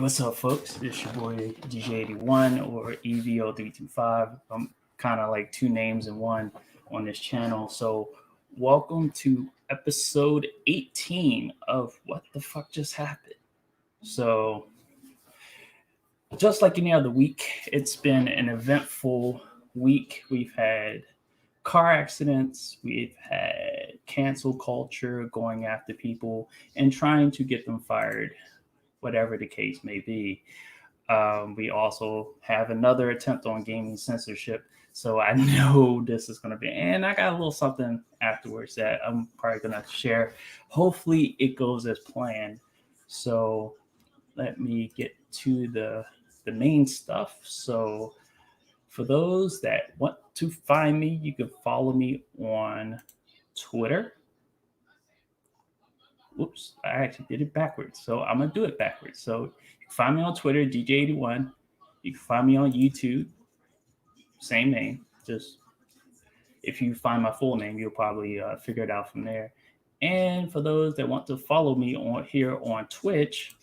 What's up, folks? It's your boy DJ81 or EVO325. I'm kind of like two names in one on this channel. So, welcome to episode 18 of What the Fuck Just Happened. So, just like any other week, it's been an eventful week. We've had car accidents, we've had cancel culture going after people and trying to get them fired, whatever the case may be. We also have another attempt on gaming censorship. So I know this is going to be, and I got a little something afterwards that I'm probably going to share. Hopefully it goes as planned. So let me get to the main stuff. So for those that want to find me, you can follow me on Twitter. Whoops, I actually did it backwards. So I'm going to do it backwards. So you can find me on Twitter, DJ81. You can find me on YouTube, same name. Just if you find my full name, you'll probably figure it out from there. And for those that want to follow me on here on Twitch,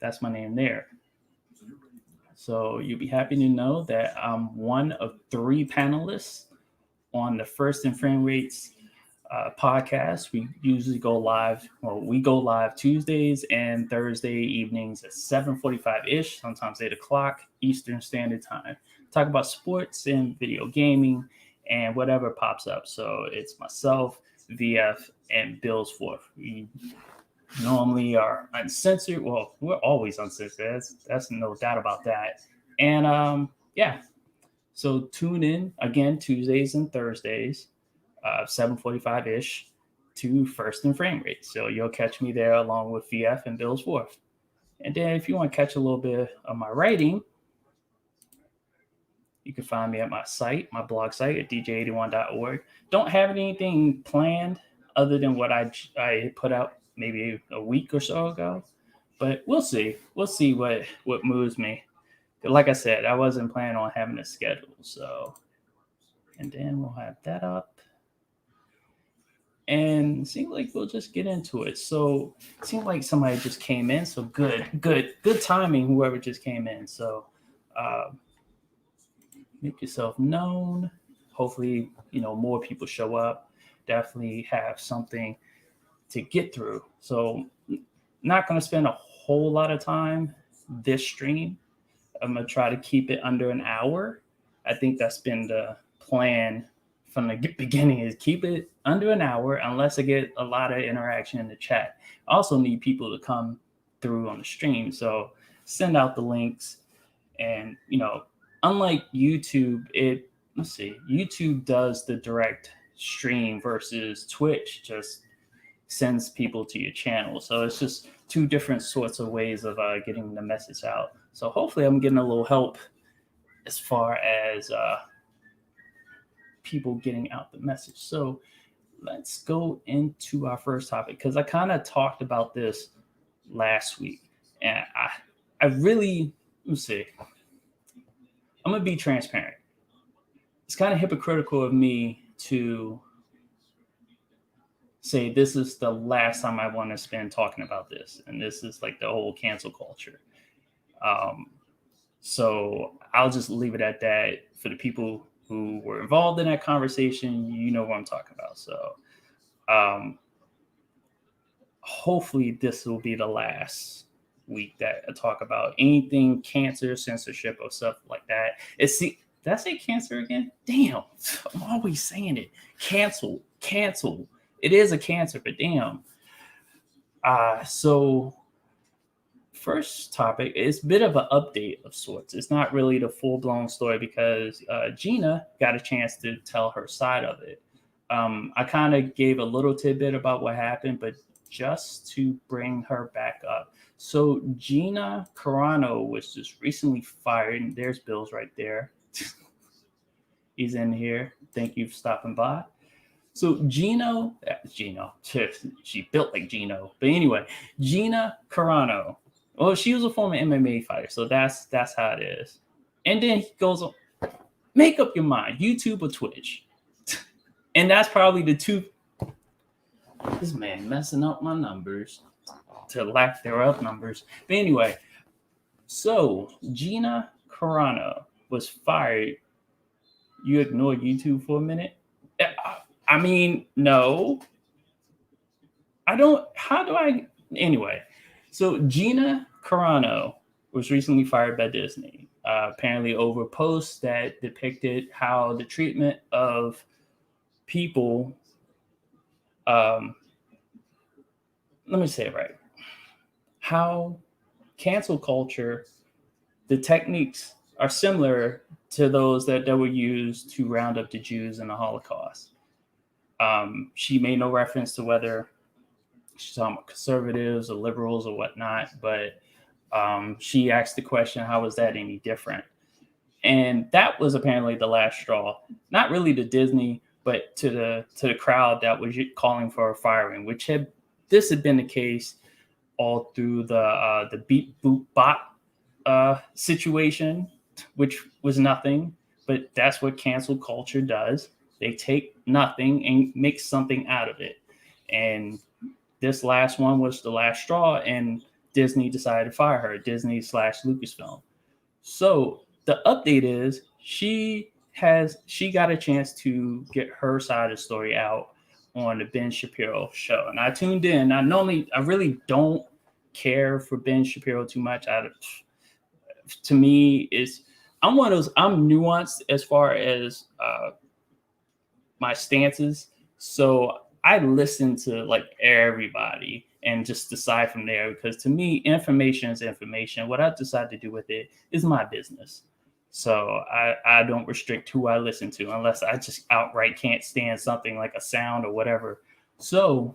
that's my name there. So you'll be happy to know that I'm one of 3 panelists on the First and Frame Rates podcast. We usually go live. Well, we go live Tuesdays and Thursday evenings at 7:45-ish, sometimes 8 o'clock Eastern Standard Time. Talk about sports and video gaming and whatever pops up. So it's myself, VF, and Bill's Forth. We normally are uncensored. Well, we're always uncensored. That's no doubt about that. And yeah, so tune in again Tuesdays and Thursdays, 7:45-ish to First and Frame Rate. So you'll catch me there along with VF and Bill's Forth. And then if you want to catch a little bit of my writing, you can find me at my site, my blog site at dj81.org. Don't have anything planned other than what I put out maybe a week or so ago, but we'll see. We'll see what moves me. Like I said, I wasn't planning on having a schedule. So, and then we'll have that up. And it seems like we'll just get into it. So it seems like somebody just came in. So good timing, whoever just came in. So make yourself known. Hopefully, more people show up. Definitely have something to get through. So not going to spend a whole lot of time this stream. I'm going to try to keep it under an hour. I think that's been the plan from the beginning, is keep it under an hour unless I get a lot of interaction in the chat. I also need people to come through on the stream. So send out the links. And, unlike YouTube, YouTube does the direct stream versus Twitch just sends people to your channel. So it's just 2 different sorts of ways of getting the message out. So hopefully I'm getting a little help as far as people getting out the message. So let's go into our first topic, because I kind of talked about this last week. And I really, I'm going to be transparent. It's kind of hypocritical of me to say this is the last time I want to spend talking about this, and this is like the whole cancel culture. So I'll just leave it at that. For the people who were involved in that conversation, you know what I'm talking about. So hopefully this will be the last week that I talk about anything cancer, censorship, or stuff like that. Did I say cancer again? Damn, I'm always saying it. Cancel. It is a cancer, but damn. So first topic is a bit of an update of sorts. It's not really the full-blown story because Gina got a chance to tell her side of it. I kind of gave a little tidbit about what happened, but just to bring her back up. So Gina Carano was just recently fired, and there's Bill's right there. He's in here. Thank you for stopping by. So Gino, she built like Gino. But anyway, Gina Carano. Well, she was a former MMA fighter, so that's how it is. And then he goes on, make up your mind, YouTube or Twitch. And that's probably the 2. This man messing up my numbers. to lack thereof numbers. But anyway, so Gina Carano was fired. You ignore YouTube for a minute? I mean, no. I don't. How do I? Anyway, so Gina Carano was recently fired by Disney, apparently over posts that depicted how the treatment of people. Um, let me say it right. How cancel culture, the techniques are similar to those that were used to round up the Jews in the Holocaust. She made no reference to whether she's talking about conservatives or liberals or whatnot, but she asked the question, how was that any different? And that was apparently the last straw, not really to Disney, but to the crowd that was calling for a firing, this had been the case all through the beep boop bot situation, which was nothing, but that's what cancel culture does. They take nothing and make something out of it. And this last one was the last straw, and Disney decided to fire her, Disney / Lucasfilm. So the update is she got a chance to get her side of the story out on the Ben Shapiro show. And I tuned in. I really don't care for Ben Shapiro too much. To me, I'm one of those, I'm nuanced as far as my stances. So I listen to like everybody and just decide from there, because to me, information is information. What I decide to do with it is my business. So I don't restrict who I listen to unless I just outright can't stand something like a sound or whatever. So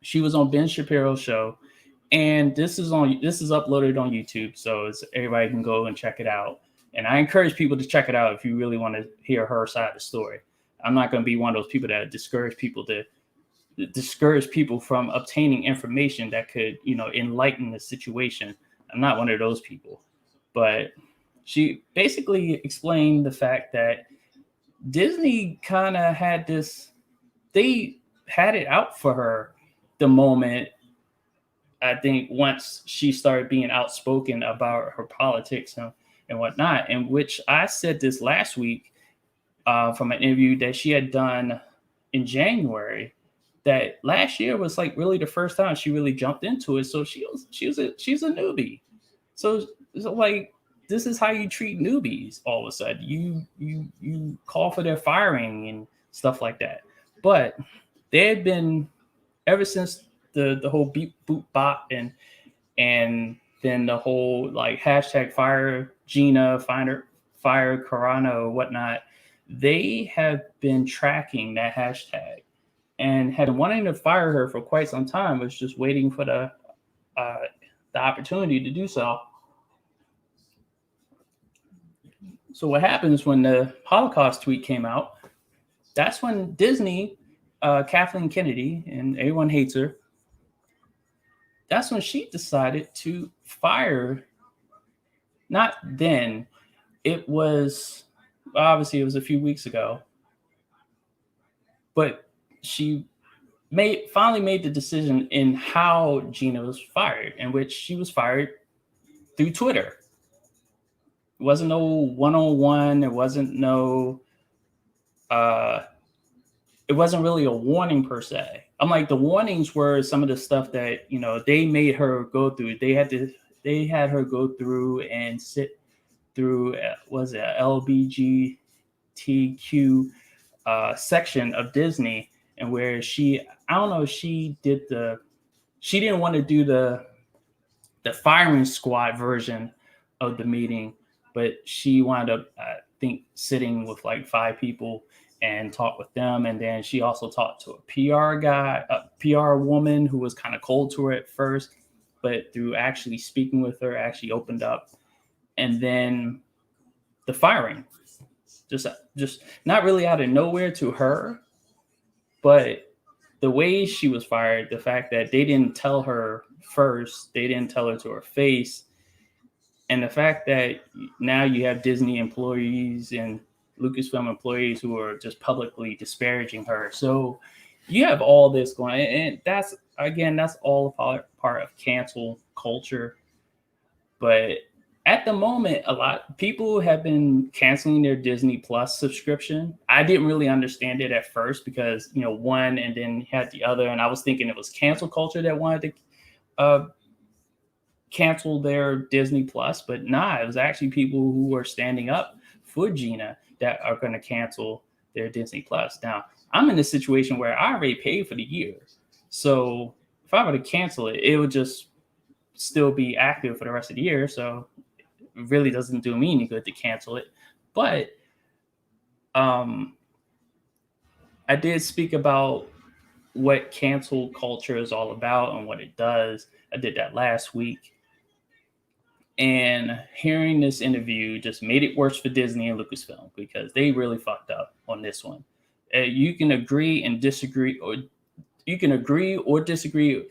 she was on Ben Shapiro's show, and this is uploaded on YouTube, so everybody can go and check it out. And I encourage people to check it out if you really want to hear her side of the story. I'm not going to be one of those people that discourage people from obtaining information that could, enlighten the situation. I'm not one of those people. But she basically explained the fact that Disney kind of had they had it out for her the moment, I think, once she started being outspoken about her politics and whatnot, in which I said this last week from an interview that she had done in January, that last year was like really the first time she really jumped into it. So she's a newbie. So like, this is how you treat newbies. All of a sudden, you call for their firing and stuff like that. But they had been, ever since the whole beep boop bot and then the whole like hashtag fire Gina, fire Carano or whatnot, they have been tracking that hashtag and had wanting to fire her for quite some time, was just waiting for the opportunity to do so. So what happens when the Holocaust tweet came out, that's when Disney, Kathleen Kennedy, and everyone hates her, that's when she decided to fire. Not then. It was, obviously it was a few weeks ago, but she finally made the decision in how Gina was fired, in which she was fired through Twitter. It wasn't no one-on-one. It wasn't it wasn't really a warning per se. I'm like, the warnings were some of the stuff that, they made her go through. They had her go through and sit through, was it LGBTQ section of Disney, and where she didn't want to do the firing squad version of the meeting, but she wound up, I think, sitting with like 5 people and talked with them. And then she also talked to a PR woman who was kind of cold to her at first, but through actually speaking with her, actually opened up. And then the firing, just not really out of nowhere to her, but the way she was fired, the fact that they didn't tell her first, they didn't tell her to her face, and the fact that now you have Disney employees and Lucasfilm employees who are just publicly disparaging her. So you have all this going, and that's all part of cancel culture. But at the moment, a lot of people have been canceling their Disney Plus subscription. I didn't really understand it at first because one and then had the other, and I was thinking it was cancel culture that wanted to cancel their Disney Plus, but nah, it was actually people who were standing up for Gina that are going to cancel their Disney Plus. Now, I'm in a situation where I already paid for the year, so if I were to cancel it, it would just still be active for the rest of the year. So it really doesn't do me any good to cancel it. But I did speak about what cancel culture is all about and what it does. I did that last week. And hearing this interview just made it worse for Disney and Lucasfilm because they really fucked up on this one. You can agree and disagree, or you can agree or disagree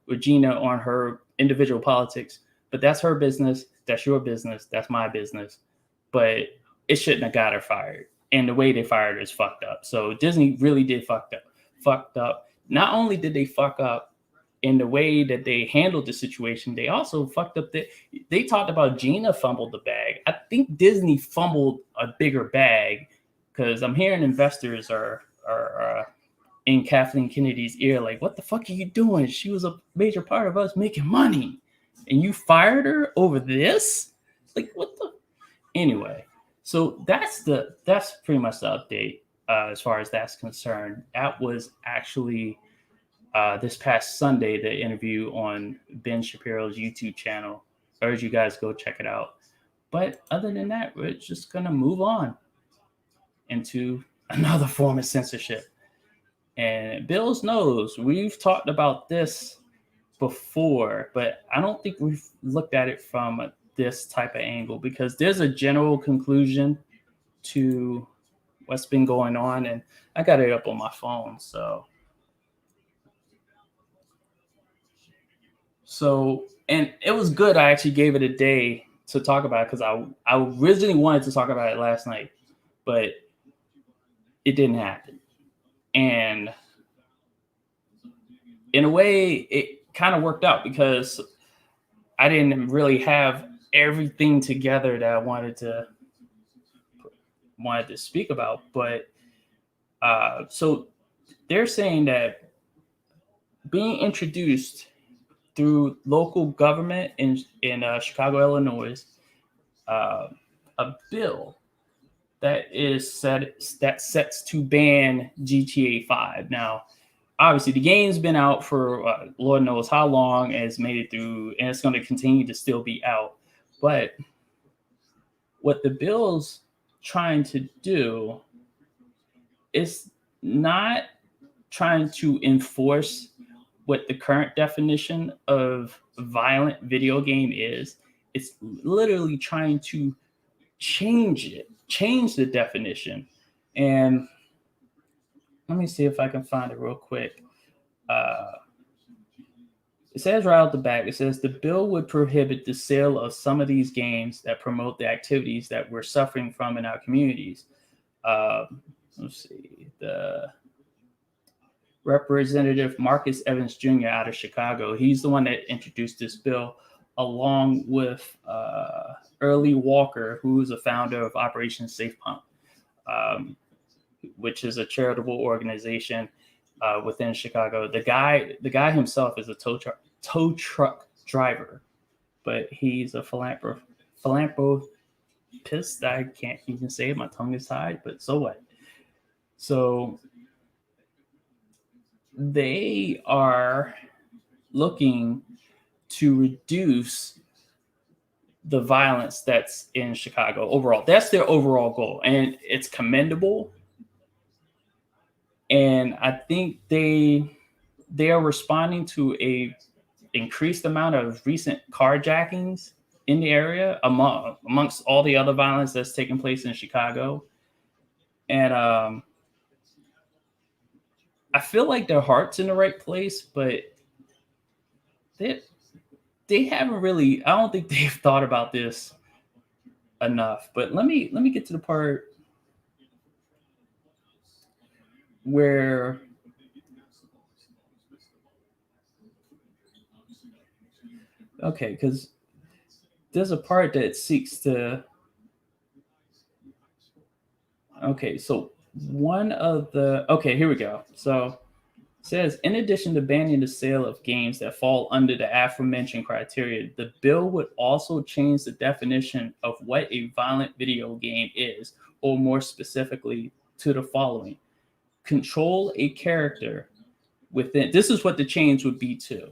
with Gina on her individual politics, but that's her business. That's your business. That's my business. But it shouldn't have got her fired. And the way they fired her is fucked up. So Disney really did fucked up. Not only did they fuck up in the way that they handled the situation, they also fucked up. They talked about Gina fumbled the bag. I think Disney fumbled a bigger bag because I'm hearing investors are in Kathleen Kennedy's ear, like, what the fuck are you doing? She was a major part of us making money, and you fired her over this? Like, what the? Anyway, so that's pretty much the update as far as that's concerned. That was actually this past Sunday, the interview on Ben Shapiro's YouTube channel. I urge you guys go check it out. But other than that, we're just gonna move on into another form of censorship. And Bill's knows we've talked about this before, but I don't think we've looked at it from this type of angle because there's a general conclusion to what's been going on, and I got it up on my phone. So, and it was good. I actually gave it a day to talk about it because I originally wanted to talk about it last night, but it didn't happen. And in a way, it kind of worked out because I didn't really have everything together that I wanted to speak about. But so they're saying that being introduced through local government in Chicago, Illinois, a bill that sets to ban GTA 5. Now, obviously, the game's been out for Lord knows how long, and it's made it through, and it's going to continue to still be out. But what the bill's trying to do is not trying to enforce what the current definition of violent video game is. It's literally trying to change the definition. And let me see if I can find it real quick. It says right out the back, it says the bill would prohibit the sale of some of these games that promote the activities that we're suffering from in our communities. Let's see, the Representative Marcus Evans Jr. out of Chicago. He's the one that introduced this bill, along with Early Walker, who is a founder of Operation Safe Pump, which is a charitable organization within Chicago. The guy himself is a tow truck driver, but he's a philanthropist. I can't even say it. My tongue is tied, but so what? So they are looking to reduce the violence that's in Chicago overall. That's their overall goal, and it's commendable. And I think they are responding to a increased amount of recent carjackings in the area amongst all the other violence that's taking place in Chicago. And I feel like their heart's in the right place, but they haven't really, I don't think they've thought about this enough. But let me get to the part. where okay, because there's a part that seeks to okay, so one of the okay, here we go. So says in addition to banning the sale of games that fall under the aforementioned criteria, the bill would also change the definition of what a violent video game is, or more specifically, to the following: control a character within. This is what the change would be to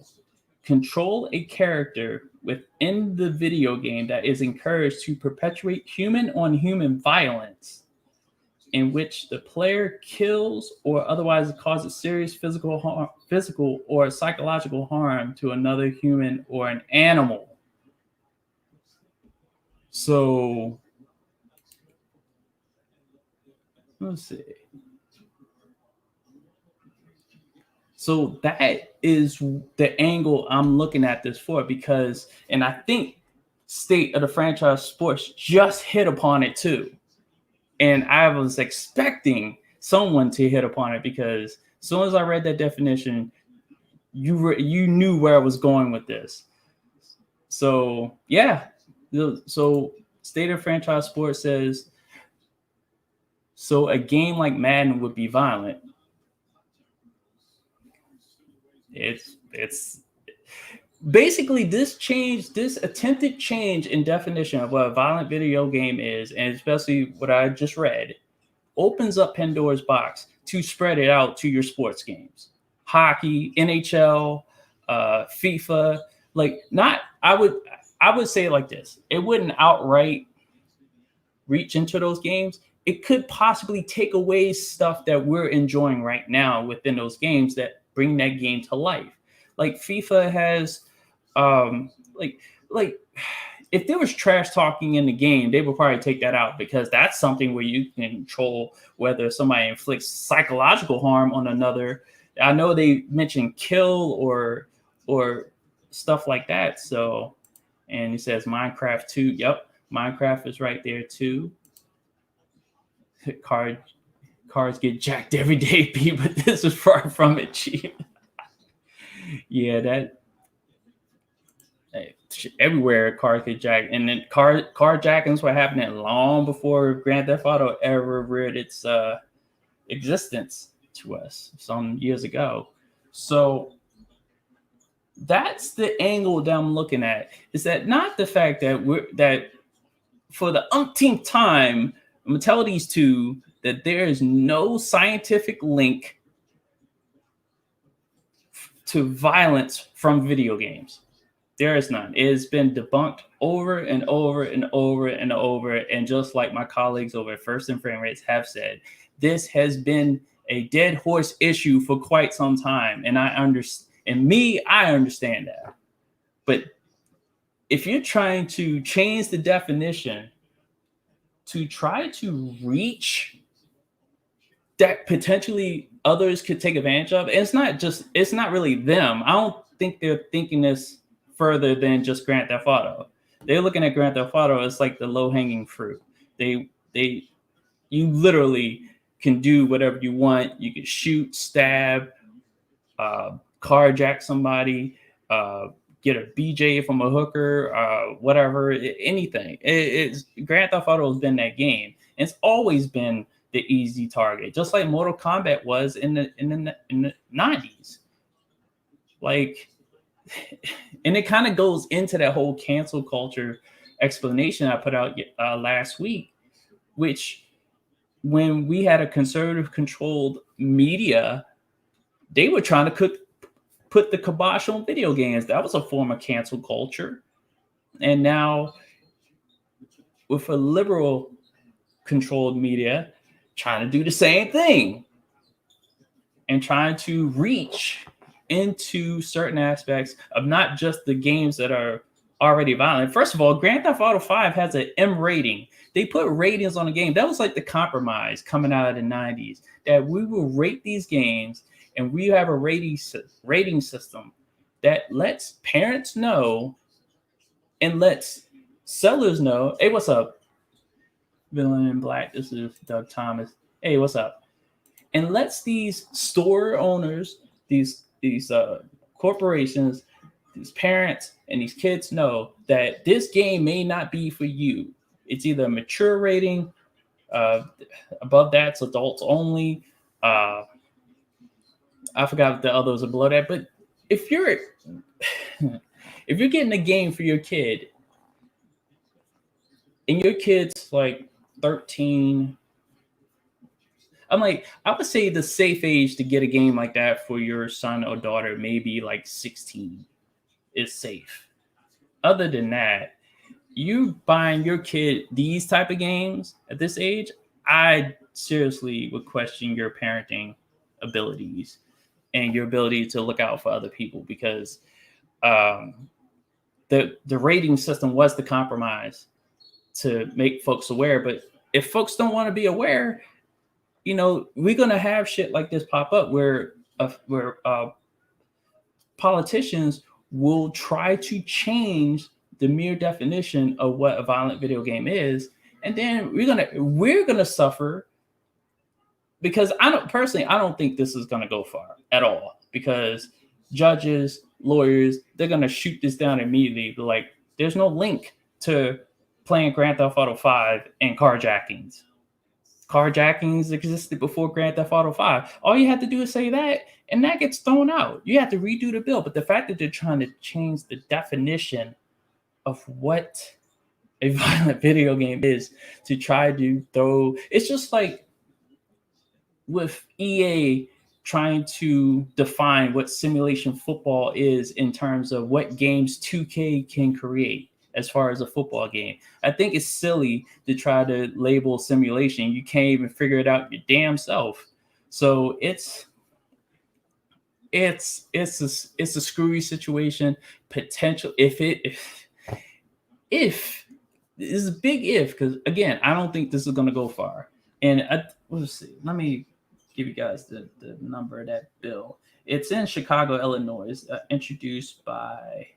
control a character within the video game that is encouraged to perpetuate human on human violence in which the player kills or otherwise causes serious physical or psychological harm to another human or an animal. So let's see. So that is the angle I'm looking at this for, because, and I think State of the Franchise Sports just hit upon it too. And I was expecting someone to hit upon it, because as soon as I read that definition, you knew where I was going with this. So yeah, so State of Franchise Sports says, so a game like Madden would be violent. It's basically this attempted change in definition of what a violent video game is, and especially what I just read, opens up Pandora's box to spread it out to your sports games, hockey, NHL, FIFA. Like, not I would say it like this: it wouldn't outright reach into those games. It could possibly take away stuff that we're enjoying right now within those games that bring that game to life. Like FIFA has, like if there was trash talking in the game, they would probably take that out, because that's something where you can control whether somebody inflicts psychological harm on another. I know they mentioned kill or stuff like that. So, and he says Minecraft 2. Yep, Minecraft is right there too. Cars get jacked every day, Pete, but this is far from it, Chief. Yeah, that everywhere cars get jacked, and then carjackings were happening long before Grand Theft Auto ever reared its existence to us some years ago. So that's the angle that I'm looking at. Is that not the fact that for the umpteenth time, I'm gonna tell these two that there is no scientific link to violence from video games. There is none. It has been debunked over and over and over and over. And just like my colleagues over at First and Frame Rates have said, this has been a dead horse issue for quite some time. And I understand that. But if you're trying to change the definition to try to reach that potentially others could take advantage of, and it's not really them. I don't think they're thinking this further than just Grand Theft Auto. They're looking at Grand Theft Auto as like the low-hanging fruit. You literally can do whatever you want. You can shoot, stab, carjack somebody, get a BJ from a hooker, whatever, anything. Grand Theft Auto has been that game. And it's always been the easy target, just like Mortal Kombat was in the 90s. Like, and it kind of goes into that whole cancel culture explanation I put out last week, which when we had a conservative controlled media, they were trying to put the kibosh on video games. That was a form of cancel culture. And now with a liberal controlled media trying to do the same thing and trying to reach into certain aspects of not just the games that are already violent. First of all, Grand Theft Auto 5 has an M rating. They put ratings on the game. That was like the compromise coming out of the 90s, that we will rate these games, and we have a rating system that lets parents know and lets sellers know, hey, what's up? Villain in Black, this is Doug Thomas. Hey, what's up? and lets these store owners, these corporations, these parents, and these kids know that this game may not be for you. It's either a mature rating, above that's adults only. I forgot if the others are below that, but if you're if you're getting a game for your kid and your kid's like 13, I'm like, I would say the safe age to get a game like that for your son or daughter, maybe like 16, is safe. Other than that, you buying your kid these type of games at this age, I seriously would question your parenting abilities and your ability to look out for other people, because the rating system was the compromise to make folks aware. But if folks don't want to be aware, we're gonna have shit like this pop up where politicians will try to change the mere definition of what a violent video game is, and then we're gonna suffer, because I don't think this is gonna go far at all, because judges, lawyers, they're gonna shoot this down immediately. But like, there's no link to playing Grand Theft Auto 5 and carjackings. Carjackings existed before Grand Theft Auto 5. All you have to do is say that, and that gets thrown out. You have to redo the bill. But the fact that they're trying to change the definition of what a violent video game is to try to throw, it's just like with EA trying to define what simulation football is in terms of what games 2K can create as far as a football game. I think it's silly to try to label simulation. You can't even figure it out your damn self. So it's a screwy situation. Potential if this is a big if, because again, I don't think this is going to go far. And let's see. Let me give you guys the number of that bill. It's in Chicago, Illinois, introduced by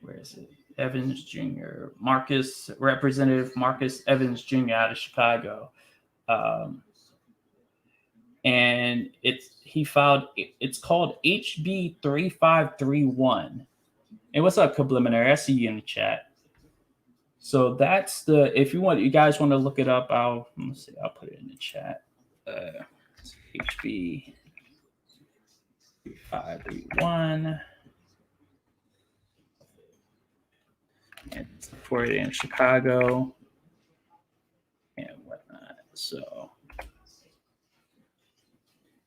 where is it? Evans Jr. Representative Marcus Evans Jr. out of Chicago. And it's called HB 3531. And what's up, Subliminary? I see you in the chat. So that's if you guys want to look it up, I'll put it in the chat. HB 3531. And supported in Chicago and whatnot. So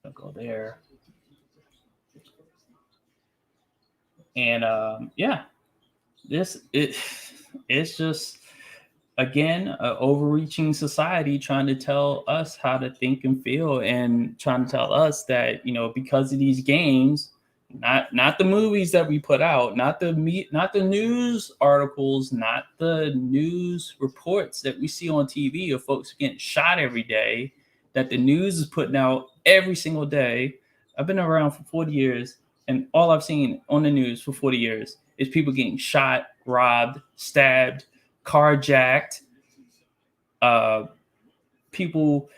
I'll go there. And it's just, again, an overreaching society trying to tell us how to think and feel, and trying to tell us that, because of these games, not the movies that we put out, not the news articles, not the news reports that we see on TV of folks getting shot every day, that the news is putting out every single day. I've been around for 40 years, and all I've seen on the news for 40 years is people getting shot, robbed, stabbed, carjacked, people,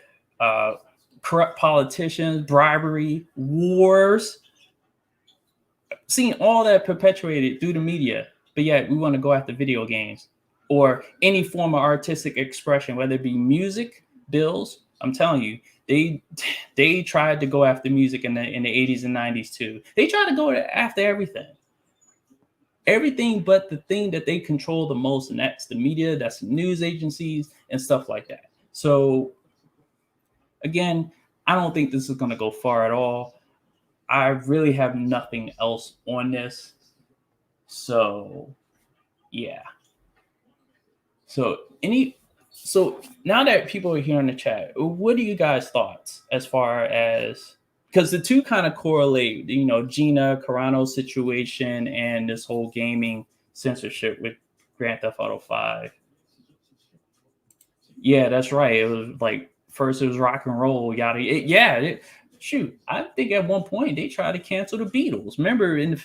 corrupt politicians, bribery, wars. Seeing all that perpetuated through the media, but yet we want to go after video games or any form of artistic expression, whether it be music, bills. I'm telling you, they tried to go after music in the 80s and 90s too. They tried to go after everything but the thing that they control the most, and that's the media, that's the news agencies and stuff like that. So again, I don't think this is going to go far at all. I really have nothing else on this. So yeah. So now that people are here in the chat, what are you guys' thoughts as far as, because the two kind of correlate, Gina Carano situation and this whole gaming censorship with Grand Theft Auto 5. Yeah, that's right. It was like, first it was rock and roll, shoot, I think at one point they tried to cancel the Beatles. Remember in the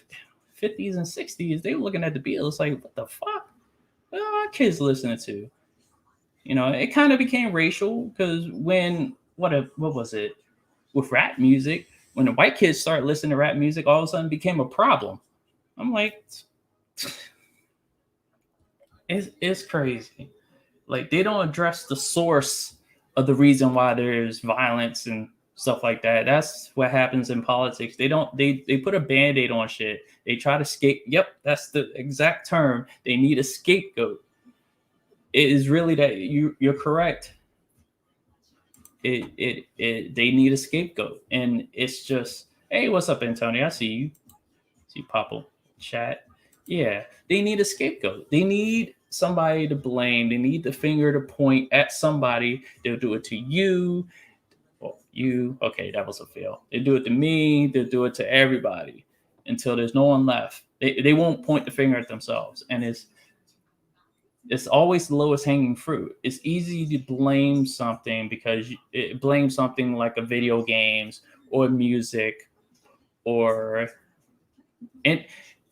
50s and 60s, they were looking at the Beatles like, what the fuck? What are our kids listening to? It kind of became racial because when what was it with rap music? When the white kids started listening to rap music, all of a sudden became a problem. I'm like, it's crazy. Like they don't address the source of the reason why there's violence and stuff like that. That's what happens in politics. They put a band-aid on shit. They try to yep, that's the exact term. They need a scapegoat. It is really that you're correct. They need a scapegoat. And it's just, hey, what's up, Antonio? I see you. See pop up chat. Yeah, they need a scapegoat. They need somebody to blame. They need the finger to point at somebody. They'll do it to you. Well, you, okay, that was a fail. They do it to me. They'll do it to everybody until there's no one left. They won't point the finger at themselves. And it's always the lowest hanging fruit. It's easy to blame something because blame something like a video games or music or and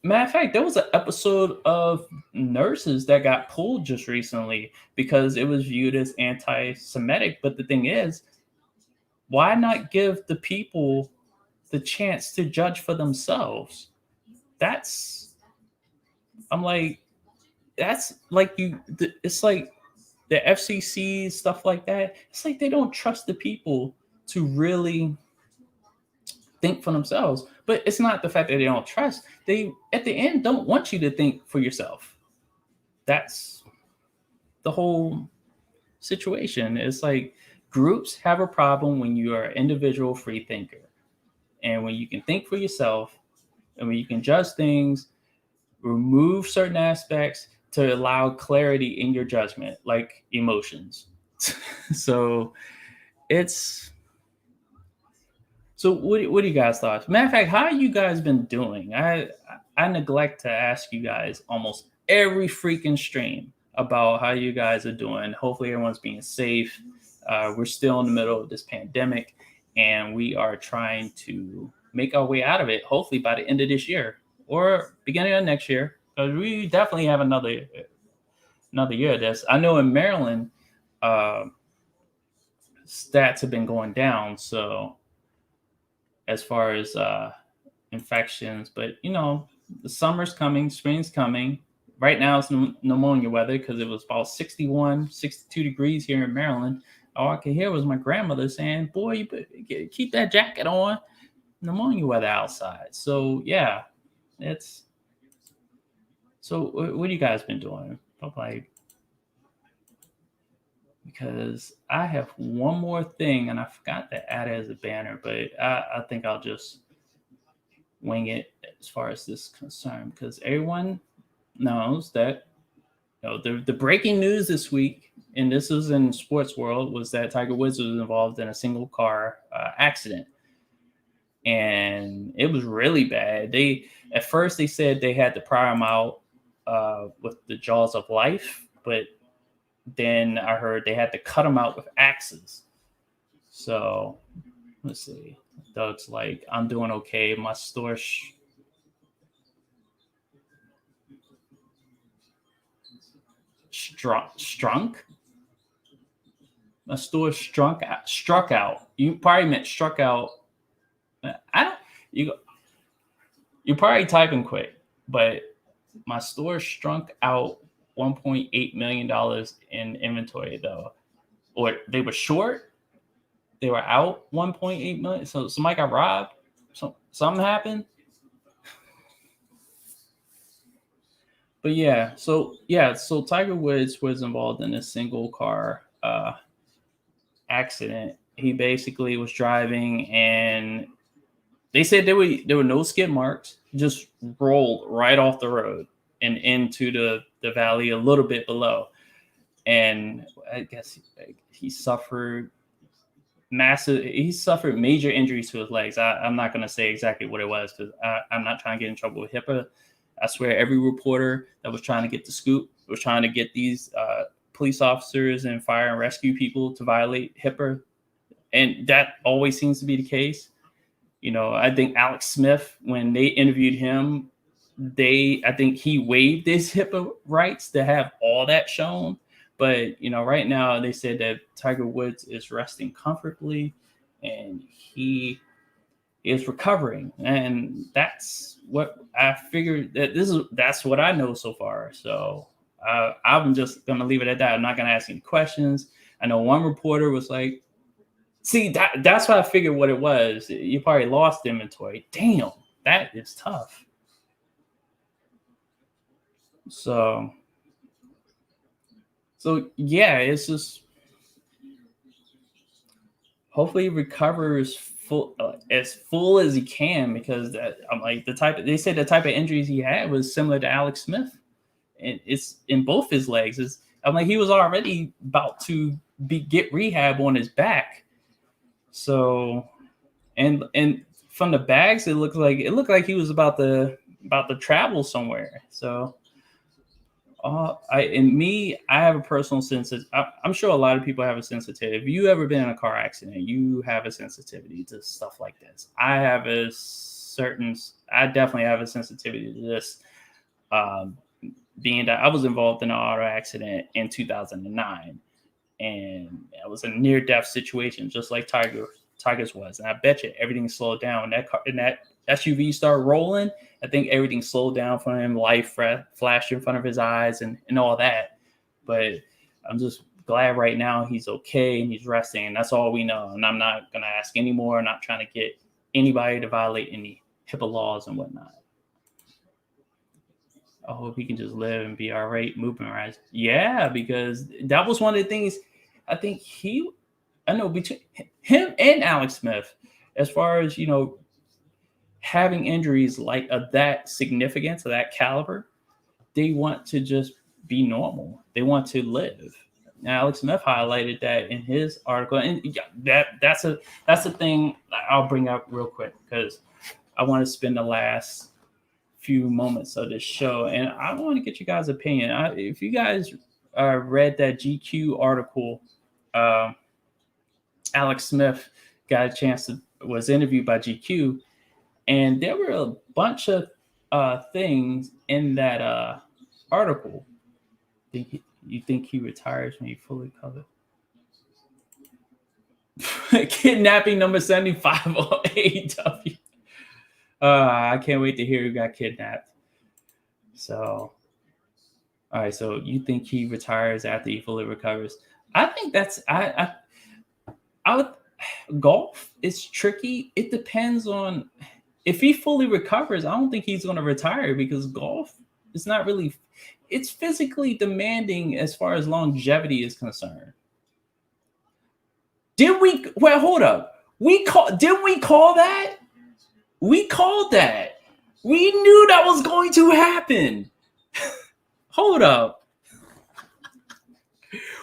matter of fact, there was an episode of Nurses that got pulled just recently because it was viewed as anti-Semitic. But the thing is, why not give the people the chance to judge for themselves? I'm like, that's like it's like the FCC, stuff like that. It's like they don't trust the people to really think for themselves. But it's not the fact that they don't trust. They, at the end, don't want you to think for yourself. That's the whole situation. It's like groups have a problem when you are an individual free thinker. And when you can think for yourself and when you can judge things, remove certain aspects to allow clarity in your judgment, like emotions. So what do you guys thought? Matter of fact, how you guys been doing? I neglect to ask you guys almost every freaking stream about how you guys are doing. Hopefully everyone's being safe. We're still in the middle of this pandemic and we are trying to make our way out of it, hopefully by the end of this year or beginning of next year. Because we definitely have another year of this. I know in Maryland, stats have been going down. So as far as infections, but the summer's coming, spring's coming. Right now it's pneumonia weather because it was about 61, 62 degrees here in Maryland. All I could hear was my grandmother saying, boy, you keep that jacket on. Pneumonia weather outside. So yeah, so what have you guys been doing? Because I have one more thing and I forgot to add it as a banner, but I think I'll just wing it as far as this is concerned because everyone knows that the breaking news this week, and this was in sports world, was that Tiger Woods was involved in a single car accident. And it was really bad. At first they said they had to pry him out with the jaws of life, but then I heard they had to cut him out with axes. So let's see. Doug's like, I'm doing okay. My store struck. My store struck out. You probably meant struck out. You're probably typing quick, but my store struck out $1.8 million in inventory though, or they were short. They were out 1.8 million. So somebody got robbed. Something happened. But yeah, so Tiger Woods was involved in a single car accident. He basically was driving, and they said there were no skid marks. Just rolled right off the road and into the valley a little bit below. And I guess he suffered major injuries to his legs. I'm not going to say exactly what it was because I'm not trying to get in trouble with HIPAA. I swear every reporter that was trying to get the scoop was trying to get these police officers and fire and rescue people to violate HIPAA. And that always seems to be the case. I think Alex Smith, when they interviewed him, I think he waived his HIPAA rights to have all that shown. But right now they said that Tiger Woods is resting comfortably, and he is recovering, and that's what I figured. That's what I know so far. So I'm just gonna leave it at that. I'm not gonna ask any questions. I know one reporter was like, "See, that's why I figured what it was. You probably lost inventory. Damn, that is tough." So yeah, it's just hopefully he recovers as full as he can, because I'm like, they said the type of injuries he had was similar to Alex Smith, and it's in both his legs. I'm like, he was already about to get rehab on his back. So and from the bags, it looked like he was about to travel somewhere. So I have a personal sensitivity. I'm sure a lot of people have a sensitivity. If you ever been in a car accident, you have a sensitivity to stuff like this. I definitely have a sensitivity to this. Being that I was involved in an auto accident in 2009, and it was a near-death situation, just like Tiger's was. And I bet you everything slowed down. That SUV started rolling, I think everything slowed down for him. Life flashed in front of his eyes and all that. But I'm just glad right now he's okay and he's resting. And that's all we know. And I'm not going to ask anymore. I'm not trying to get anybody to violate any HIPAA laws and whatnot. I hope he can just live and be all right, moving right. Yeah, because that was one of the things I think I know between him and Alex Smith, as far as, having injuries like of that significance, of that caliber, they want to just be normal. They want to live. Now, Alex Smith highlighted that in his article, and that's a thing I'll bring up real quick, because I want to spend the last few moments of this show, and I want to get you guys' opinion. If you guys read that GQ article, Alex Smith was interviewed by GQ, and there were a bunch of things in that article. You think he retires when he fully covered? Kidnapping number 75 on AEW. I can't wait to hear who got kidnapped. So, all right. So you think he retires after he fully recovers? I think I would. Golf is tricky. It depends on if he fully recovers. I don't think he's going to retire, because golf is not really. It's physically demanding as far as longevity is concerned. Well, hold up. Didn't we call that? We called that. We knew that was going to happen. Hold up.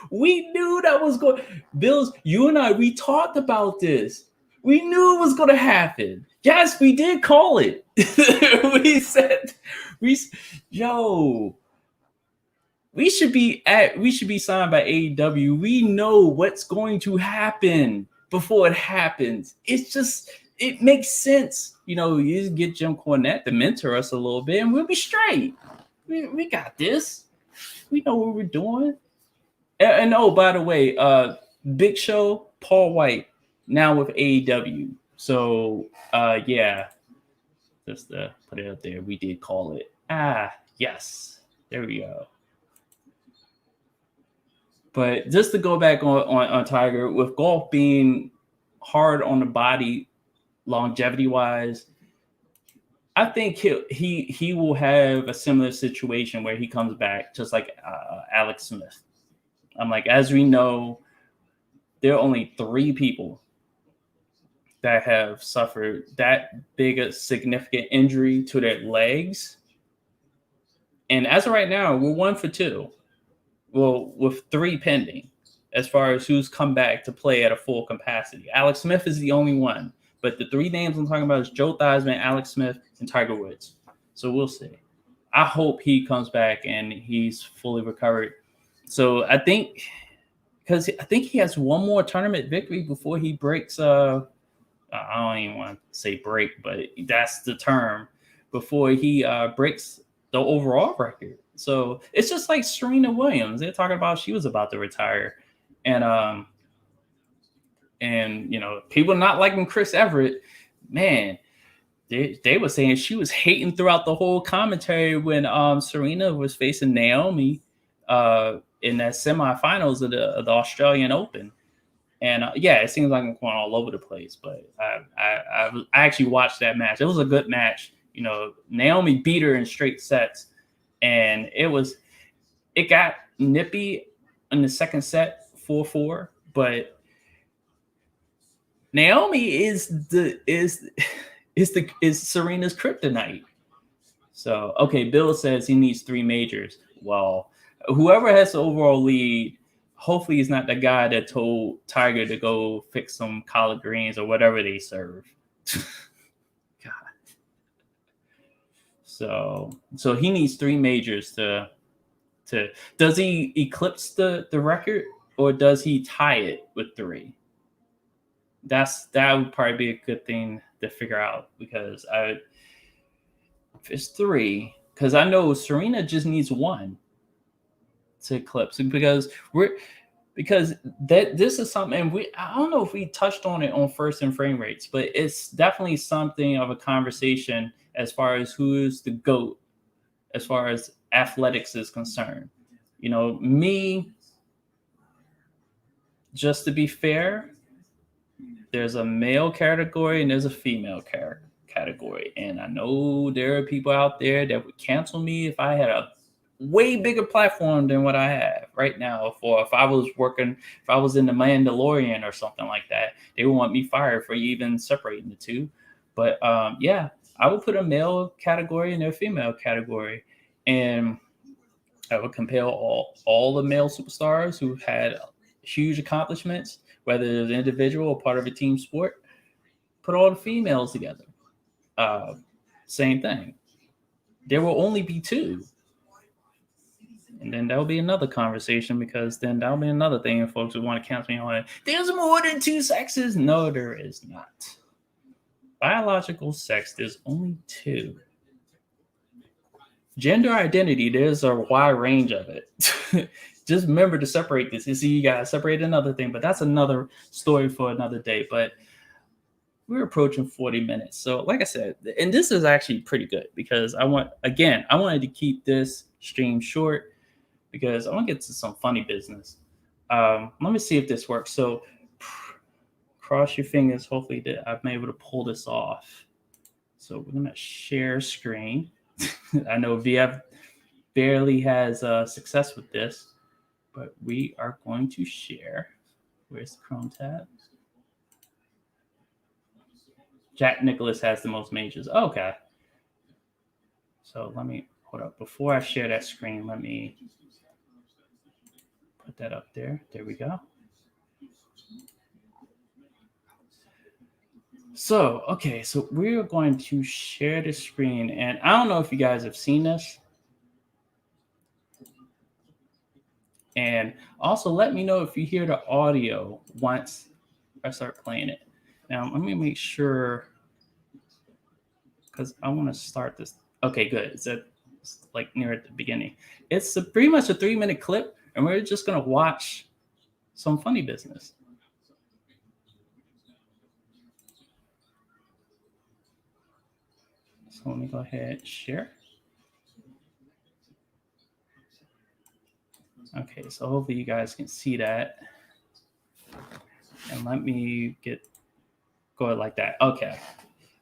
We knew that was going. Bills, you and I, we talked about this. We knew it was going to happen. Yes, we did call it. We said, we should be signed by AEW. We know what's going to happen before it happens. It makes sense. You get Jim Cornette to mentor us a little bit, and we'll be straight. We got this. We know what we're doing. And oh, by the way, Big Show, Paul White, now with AEW. So, yeah, just to put it up there, we did call it. Yes, there we go. But just to go back on Tiger, with golf being hard on the body, longevity-wise, I think he will have a similar situation where he comes back just like Alex Smith. I'm like, as we know, there are only 3 people that have suffered that big a significant injury to their legs. And as of right now, we're 1 for 2. Well, with 3 pending as far as who's come back to play at a full capacity. Alex Smith is the only one. But the 3 names I'm talking about is Joe Theismann, Alex Smith, and Tiger Woods. So we'll see. I hope he comes back and he's fully recovered. So I think, because I think he has one more tournament victory before he breaks. I don't even want to say break, but that's the term, before he breaks the overall record. So it's just like Serena Williams. They're talking about she was about to retire, and you know, people not liking Chris Everett, man. They were saying she was hating throughout the whole commentary when Serena was facing Naomi in that semifinals of the Australian Open. And yeah, it seems like I'm going all over the place, but I actually watched that match. It was a good match. You know, Naomi beat her in straight sets, and it got nippy in the second set, 4-4. But Naomi is Serena's kryptonite. So okay, Bill says he needs 3 majors. Well, whoever has the overall lead, hopefully he's not the guy that told Tiger to go fix some collard greens or whatever they serve. God. So he needs 3 majors to does he eclipse the record, or does he tie it with 3? That would probably be a good thing to figure out, because if it's 3, because I know Serena just needs 1 to eclipse, because this is something, I don't know if we touched on it on First and Frame Rates, but it's definitely something of a conversation as far as who is the GOAT as far as athletics is concerned. You know, me, just to be fair, there's a male category and there's a female category. And I know there are people out there that would cancel me if I had a way bigger platform than what I have right now. If I was in the Mandalorian or something like that, they would want me fired for even separating the two. But yeah, I would put a male category and a female category, and I would compare all the male superstars who had huge accomplishments, whether it was individual or part of a team sport. Put all the females together. Same thing. There will only be 2. And then that'll be another conversation, because then that'll be another thing and folks would want to cancel me on it. There's more than 2 sexes. No, there is not. Biological sex, there's only 2. Gender identity, there's a wide range of it. Just remember to separate this. You see, you got to separate another thing, but that's another story for another day. But we're approaching 40 minutes. So like I said, and this is actually pretty good, because I wanted to keep this stream short, because I want to get to some funny business. Let me see if this works. So cross your fingers. Hopefully that I've been able to pull this off. So we're going to share screen. I know VF barely has success with this, but we are going to share. Where's the Chrome tab? Jack Nicklaus has the most majors. Okay. So let me hold up. Before I share that screen, let me put that up there. There we go. So, okay, so we're going to share the screen, and I don't know if you guys have seen this. And also let me know if you hear the audio once I start playing it. Now, let me make sure, because I want to start this. Okay, good. It's like near at the beginning. It's pretty much a 3-minute clip, and we're just going to watch some funny business. So let me go ahead and share. Okay, so hopefully you guys can see that. And let me go like that. Okay.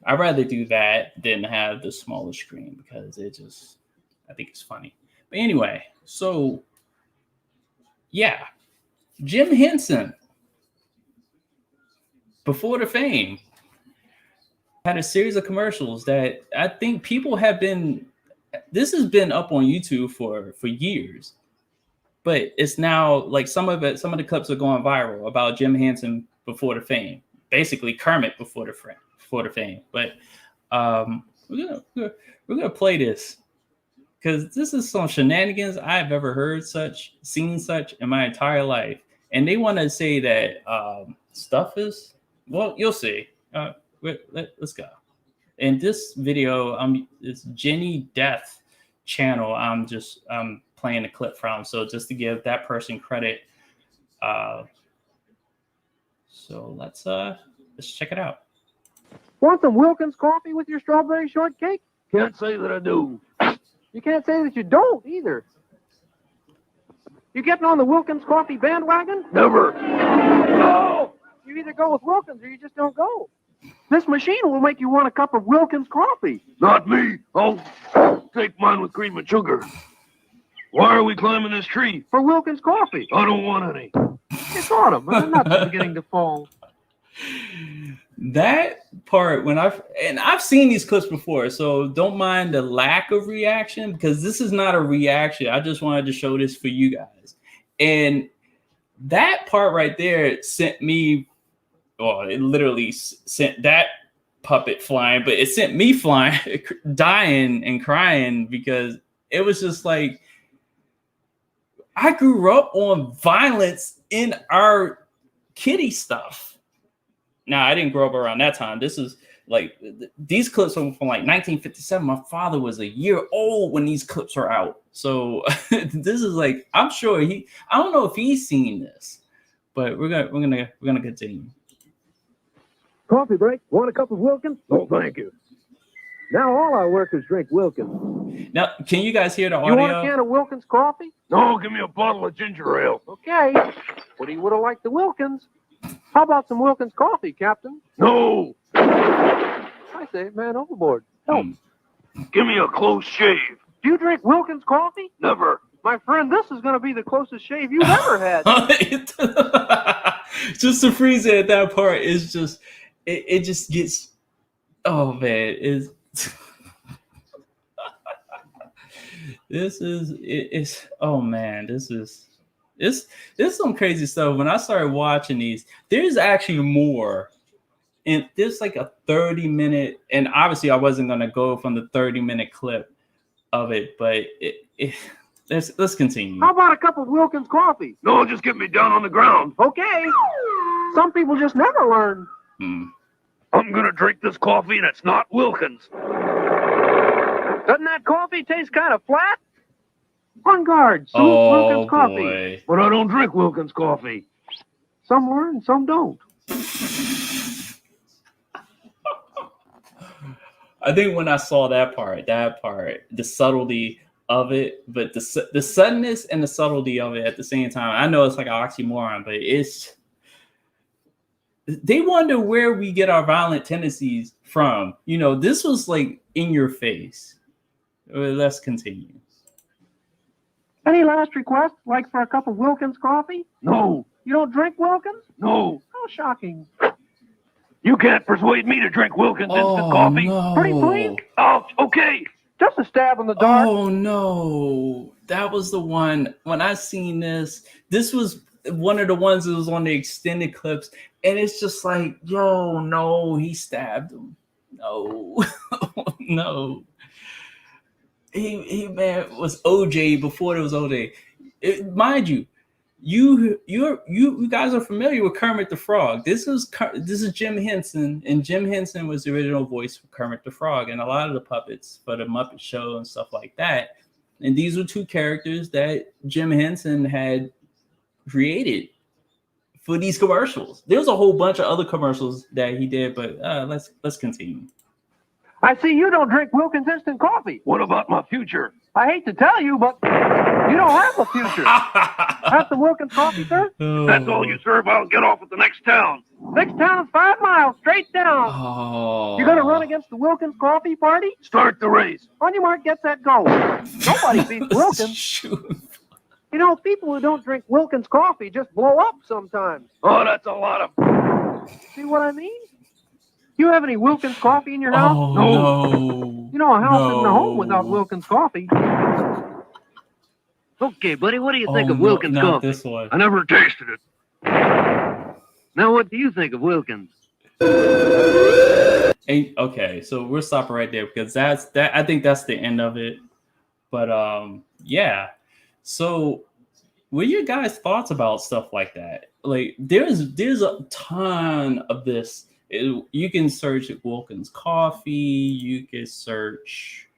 I'd rather do that than have the smaller screen, because I think it's funny. But anyway, so yeah, Jim Henson, before the fame, had a series of commercials that I think people this has been up on YouTube for years, but it's now like some of the clips are going viral about Jim Henson before the fame, basically Kermit before the fame. But we're gonna play this, because this is some shenanigans I've ever seen such in my entire life. And they want to say that stuff is, well, you'll see. Let's go. In this video, it's Jenny Death channel I'm playing the clip from. So just to give that person credit. So let's check it out. Want some Wilkins coffee with your strawberry shortcake? Can't say that I do. You can't say that you don't either. You getting on the Wilkins coffee bandwagon? Never. No! You either go with Wilkins or you just don't go. This machine will make you want a cup of Wilkins coffee. Not me. I'll take mine with cream and sugar. Why are we climbing this tree? For Wilkins coffee. I don't want any. It's autumn. The nuts are beginning to fall. That part, I've seen these clips before, so don't mind the lack of reaction, because this is not a reaction. I just wanted to show this for you guys. And that part right there sent me, it literally sent that puppet flying, but it sent me flying, dying and crying, because it was just like, I grew up on violence in our kiddie stuff. Now, I didn't grow up around that time. This is like, these clips are from like 1957. My father was a year old when these clips are out. So this is like, I'm sure I don't know if he's seen this, but we're gonna continue. Coffee break. Want a cup of Wilkins? No, thank you. Now all our workers drink Wilkins. Now, can you guys hear the audio? You want a can of Wilkins coffee? No, give me a bottle of ginger ale. Okay. But he would have liked the Wilkins. How about some Wilkins coffee, Captain? No. I say, man overboard. Help. Give me a close shave. Do you drink Wilkins coffee? Never. My friend, this is going to be the closest shave you've ever had. Just to freeze it at that part is just, it just gets, oh man, this is some crazy stuff. When I started watching these, there's actually more. And there's like a 30-minute, and obviously I wasn't going to go from the 30-minute clip of it, but let's continue. How about a cup of Wilkins coffee? No, just get me down on the ground. Okay. Some people just never learn. I'm going to drink this coffee, and it's not Wilkins. Doesn't that coffee taste kind of flat? On guard. Salute Wilkins coffee. Boy. But I don't drink Wilkins coffee. Some learn, some don't. I think when I saw that part, the subtlety of it, but the suddenness and the subtlety of it at the same time. I know it's like an oxymoron, but they wonder where we get our violent tendencies from. You know, this was like in your face. Let's continue. Any last request, like for a cup of Wilkins coffee? No. You don't drink Wilkins? No. How shocking. You can't persuade me to drink Wilkins instant coffee. No. Pretty bleak. Oh, okay. Just a stab in the dark. Oh no. That was the one. When I seen this was one of the ones that was on the extended clips. And it's just like, yo, no, he stabbed him. No. No. He man was OJ before there was OJ. Mind you, you guys are familiar with Kermit the Frog. This is Jim Henson, and Jim Henson was the original voice for Kermit the Frog and a lot of the puppets for the Muppet Show and stuff like that. And these were two characters that Jim Henson had created for these commercials. There was a whole bunch of other commercials that he did, but let's continue. I see you don't drink Wilkins instant coffee. What about my future? I hate to tell you, but you don't have a future. Have some Wilkins coffee, sir? That's all you serve. I'll get off at the next town. Next town is 5 miles, straight down. Oh. You're going to run against the Wilkins coffee party? Start the race. On your mark, get set, go. Nobody beats Wilkins. Shoot. You know, people who don't drink Wilkins coffee just blow up sometimes. Oh, that's a lot of... See what I mean? You have any Wilkins coffee in your house? Oh, no. You know, a house isn't a home without Wilkins coffee. Okay, buddy, what do you think of no, Wilkins not coffee? this one. I never tasted it. Now, what do you think of Wilkins? Hey, okay, so we're stopping right there because I think that's the end of it. But yeah. So what are your guys' thoughts about stuff like that? Like there's a ton of this. You can search Wilkins coffee. You can search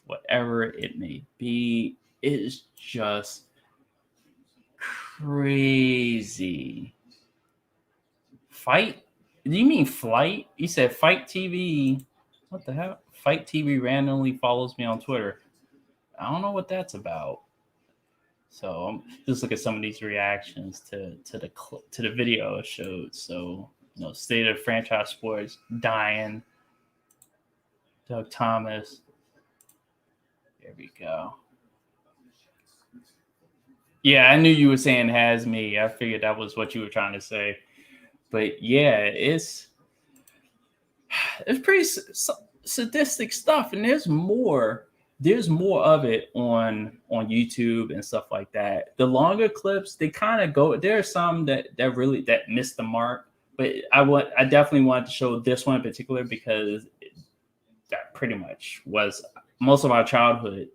whatever it may be, is just crazy. Fight? Do you mean flight? You said Fight TV. What the hell? Fight TV randomly follows me on Twitter. I don't know what that's about. So just look at some of these reactions to the video it showed. So state of franchise sports dying. Doug Thomas. There we go. Yeah, I knew you were saying has me. I figured that was what you were trying to say. But yeah, it's pretty sadistic stuff, and there's more of it on YouTube and stuff like that. The longer clips, they kind of go. There are some that really missed the mark, but I definitely wanted to show this one in particular because that pretty much was most of our childhood.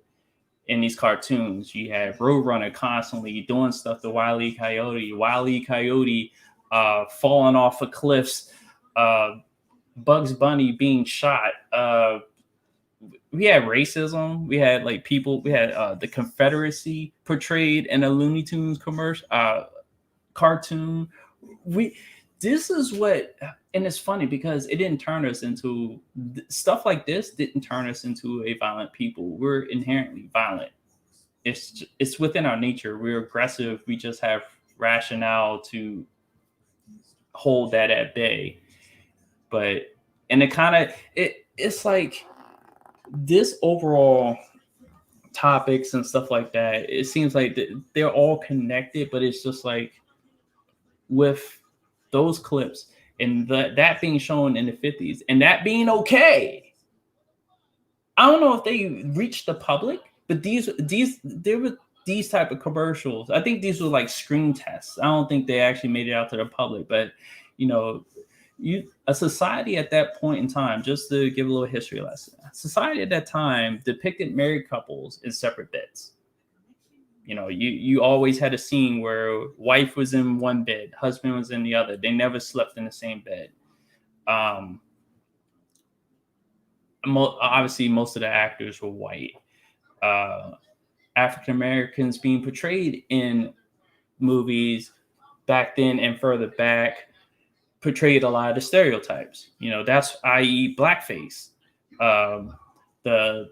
In these cartoons, you have Roadrunner constantly doing stuff to Wile E. Coyote, falling off of cliffs, Bugs Bunny being shot. We had racism. We had the Confederacy portrayed in a Looney Tunes cartoon. This is what, and it's funny because it didn't turn us into stuff like this. Didn't turn us into a violent people. We're inherently violent. It's within our nature. We're aggressive. We just have rationale to hold that at bay. It's like this overall topics and stuff like that. It seems like they're all connected, but it's just like with those clips and that being shown in the 50s and that being okay. I don't know if they reached the public, but there were these type of commercials. I think these were like screen tests. I don't think they actually made it out to the public, but a society at that point in time, just to give a little history lesson, society at that time depicted married couples in separate beds. You always had a scene where wife was in one bed, husband was in the other. They never slept in the same bed. Obviously, most of the actors were white. African Americans being portrayed in movies back then and further back portrayed a lot of the stereotypes. That's i.e. blackface. The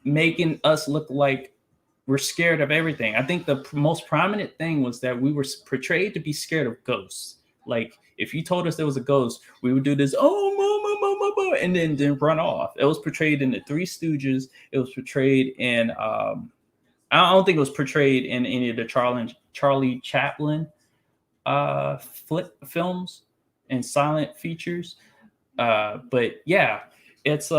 making us look like we're scared of everything. I think the most prominent thing was that we were portrayed to be scared of ghosts. Like if you told us there was a ghost, we would do this, and then run off. It was portrayed in the Three Stooges. It was portrayed in, I don't think it was portrayed in any of the Charlie Chaplin films and silent features. But yeah, it's,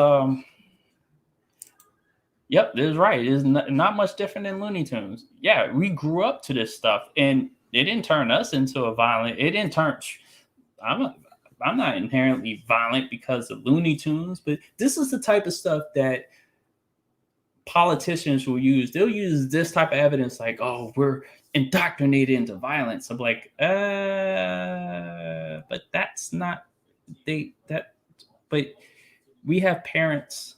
yep, this is right. It's not much different than Looney Tunes. Yeah, we grew up to this stuff, and it didn't turn us into a violent. It didn't turn. I'm not inherently violent because of Looney Tunes, but this is the type of stuff that politicians will use. They'll use this type of evidence, like, "Oh, we're indoctrinated into violence." I'm like, but that's not But we have parents,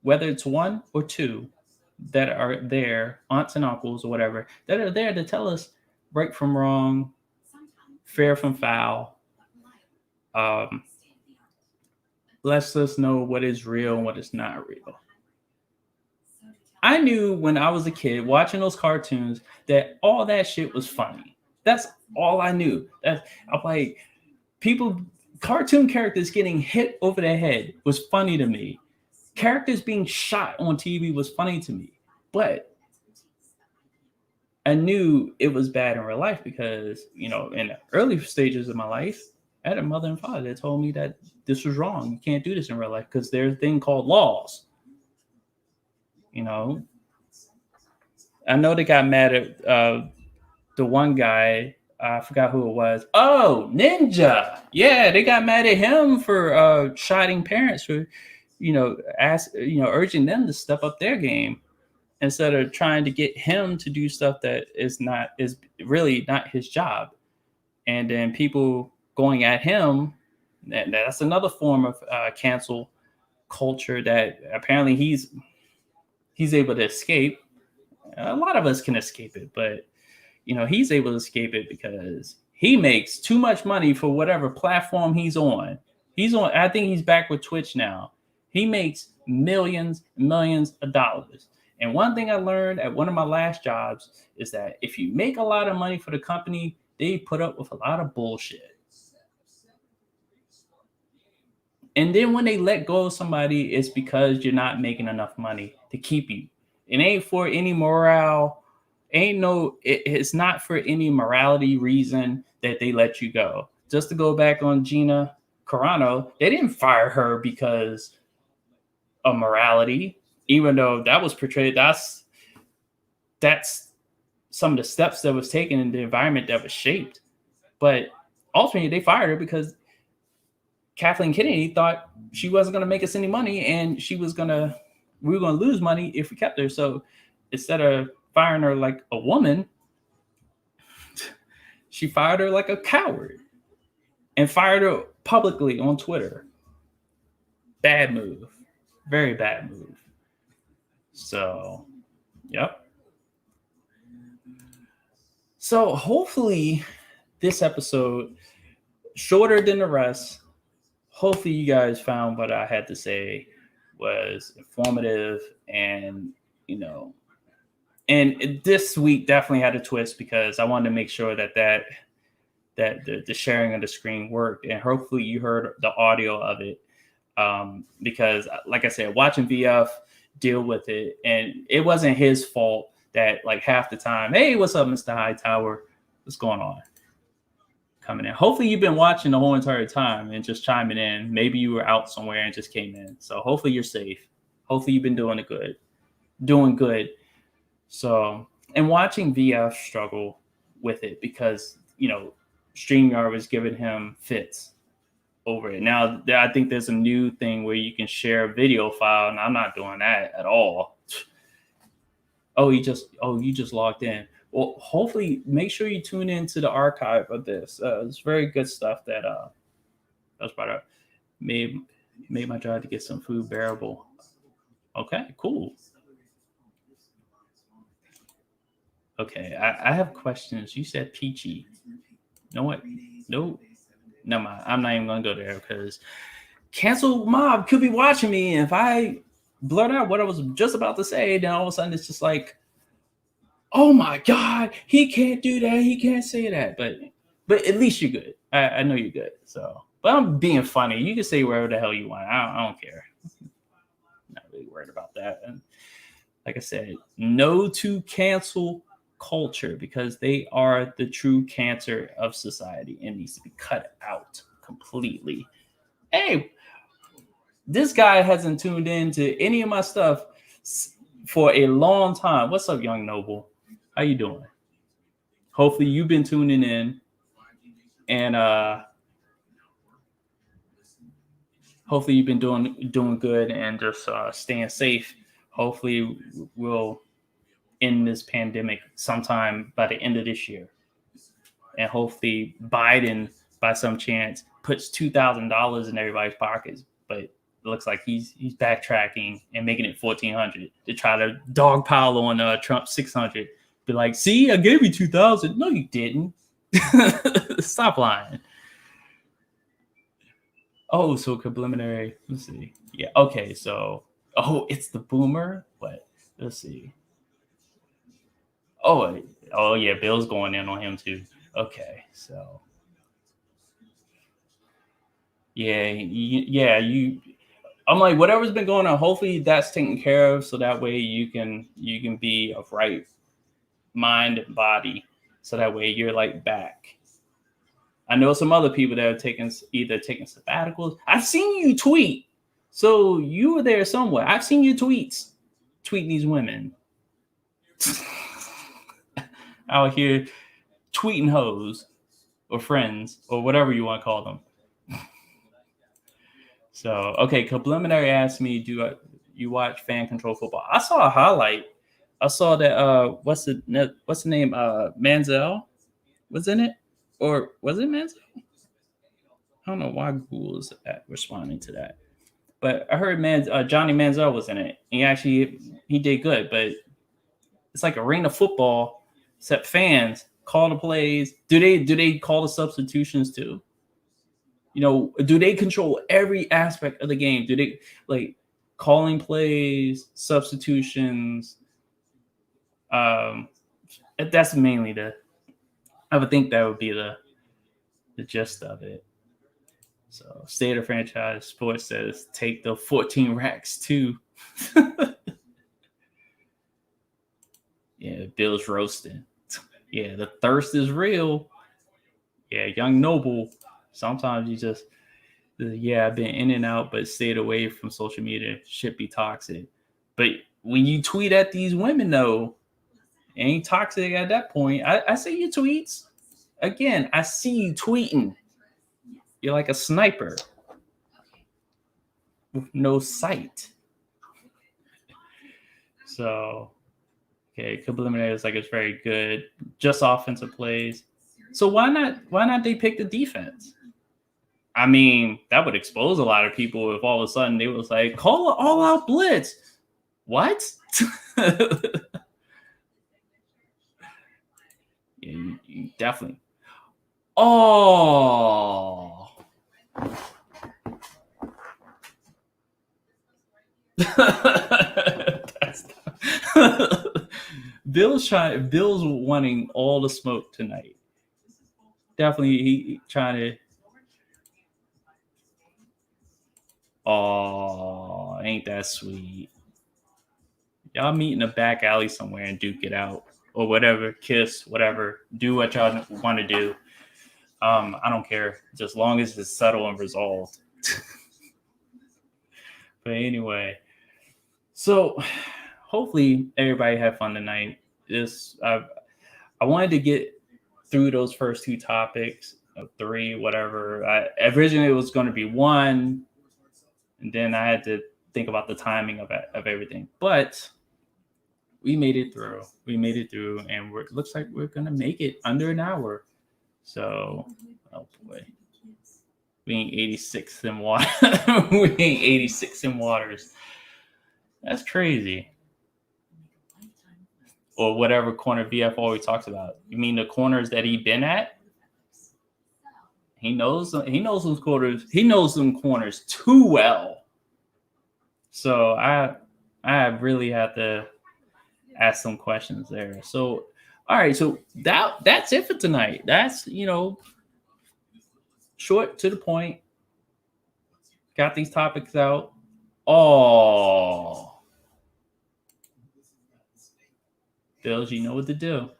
whether it's one or two, that are there, aunts and uncles or whatever, that are there to tell us right from wrong, fair from foul. Lets us know what is real and what is not real. I knew when I was a kid watching those cartoons that all that shit was funny. That's all I knew. I'm like, cartoon characters getting hit over the head was funny to me. Characters being shot on TV was funny to me, but I knew it was bad in real life because, in the early stages of my life, I had a mother and father that told me that this was wrong. You can't do this in real life because there's a thing called laws. I know they got mad at the one guy. I forgot who it was. Oh, Ninja. Yeah, they got mad at him for shotting parents for, urging them to step up their game instead of trying to get him to do stuff that is really not his job. And then people going at him, that's another form of cancel culture that apparently he's able to escape. A lot of us can escape it, but he's able to escape it because he makes too much money for whatever platform he's on. I think he's back with Twitch now. He makes millions of dollars. And one thing I learned at one of my last jobs is that if you make a lot of money for the company, they put up with a lot of bullshit. And then when they let go of somebody, it's because you're not making enough money to keep you. It ain't for any morale. It's not for any morality reason that they let you go. Just to go back on Gina Carano, they didn't fire her because of morality, even though that was portrayed. That's some of the steps that was taken in the environment that was shaped. But ultimately, they fired her because Kathleen Kennedy thought she wasn't going to make us any money, and we were going to lose money if we kept her. So instead of firing her like a woman, she fired her like a coward and fired her publicly on Twitter. Bad move. Very bad move. So, yep. So hopefully this episode, shorter than the rest, hopefully you guys found what I had to say was informative, and and this week definitely had a twist because I wanted to make sure that the sharing of the screen worked, and hopefully you heard the audio of it, because like I said, watching VF deal with it, and it wasn't his fault that like half the time, hey, what's up, Mr. Hightower? What's going on? Coming in. Hopefully you've been watching the whole entire time and just chiming in. Maybe you were out somewhere and just came in. So hopefully you're safe. Hopefully you've been doing good. So, and watching VF struggle with it because, StreamYard was giving him fits over it. Now, I think there's a new thing where you can share a video file, and I'm not doing that at all. You just logged in. Well, hopefully make sure you tune into the archive of this. It's very good stuff that was brought up. Made my job to get some food bearable. Okay, cool. Okay, I have questions. You said peachy. You know what? No, never mind. I'm not even gonna go there because cancel mob could be watching me. And if I blurt out what I was just about to say, then all of a sudden it's just like, oh my God, he can't do that. He can't say that. But at least you're good. I know you're good. So, but I'm being funny. You can say wherever the hell you want. I don't care. I'm not really worried about that. And like I said, no to cancel culture because they are the true cancer of society and needs to be cut out completely. Hey, this guy hasn't tuned in to any of my stuff for a long time. What's up, Young Noble? How you doing? Hopefully you've been tuning in, and hopefully you've been doing good and just staying safe. Hopefully we'll end this pandemic sometime by the end of this year, and hopefully Biden, by some chance, puts $2,000 in everybody's pockets. But it looks like he's backtracking and making it $1,400 to try to dogpile on Trump $600. Be like, see, I gave you $2,000. No, you didn't. Stop lying. Oh, so preliminary. Let's see. Yeah. Okay. So, it's the boomer. What? Let's see. Oh yeah. Bill's going in on him too. Okay. So, yeah. I'm like, whatever's been going on, hopefully that's taken care of, so that way you can be of right mind and body, so that way you're like back. I know some other people that have either taken sabbaticals. I've seen you tweet, so you were there somewhere. I've seen your tweets, tweeting these women out here, tweeting hoes or friends or whatever you want to call them. So, okay, Preliminary asked me, do you watch fan control football? I saw a highlight. I saw that what's the name? Manziel was in it, or was it Manziel? I don't know why Google is responding to that, But I heard Johnny Manziel was in it. He did good, but it's like arena football, except fans call the plays. Do they call the substitutions too? Do they control every aspect of the game? Do they like calling plays, substitutions? That's mainly I would think that would be the gist of it. So State of Franchise Sports says take the 14 racks too. Yeah, Bill's roasting. Yeah, the thirst is real. Yeah, Young Noble. Sometimes you just, I've been in and out, but stayed away from social media. Shit be toxic. But when you tweet at these women, though, it ain't toxic at that point. I see your tweets. Again, I see you tweeting. You're like a sniper with no sight. So, okay, Cup Eliminator is like it's very good. Just offensive plays. So why not they pick the defense? I mean, that would expose a lot of people if all of a sudden they was like, call an all-out blitz. What? Yeah, you definitely. Oh. Bill's wanting all the smoke tonight. Definitely he trying to. Oh, ain't that sweet. Y'all meet in the back alley somewhere and duke it out or whatever, kiss, whatever. Do what y'all want to do. I don't care, just long as it's settled and resolved. But anyway, so hopefully everybody had fun tonight. I wanted to get through those first two topics, 3, whatever. Originally it was going to be 1, and then I had to think about the timing of everything. But we made it through. And it looks like we're going to make it under an hour. So, oh boy. We ain't 86 in water. We ain't 86 in waters. That's crazy. Or whatever corner VF always talks about. You mean the corners that he been at? He knows those corners. He knows them corners too well. So I really have to ask some questions there. So all right, so that's it for tonight. That's short to the point. Got these topics out. Oh, Bills, you know what to do.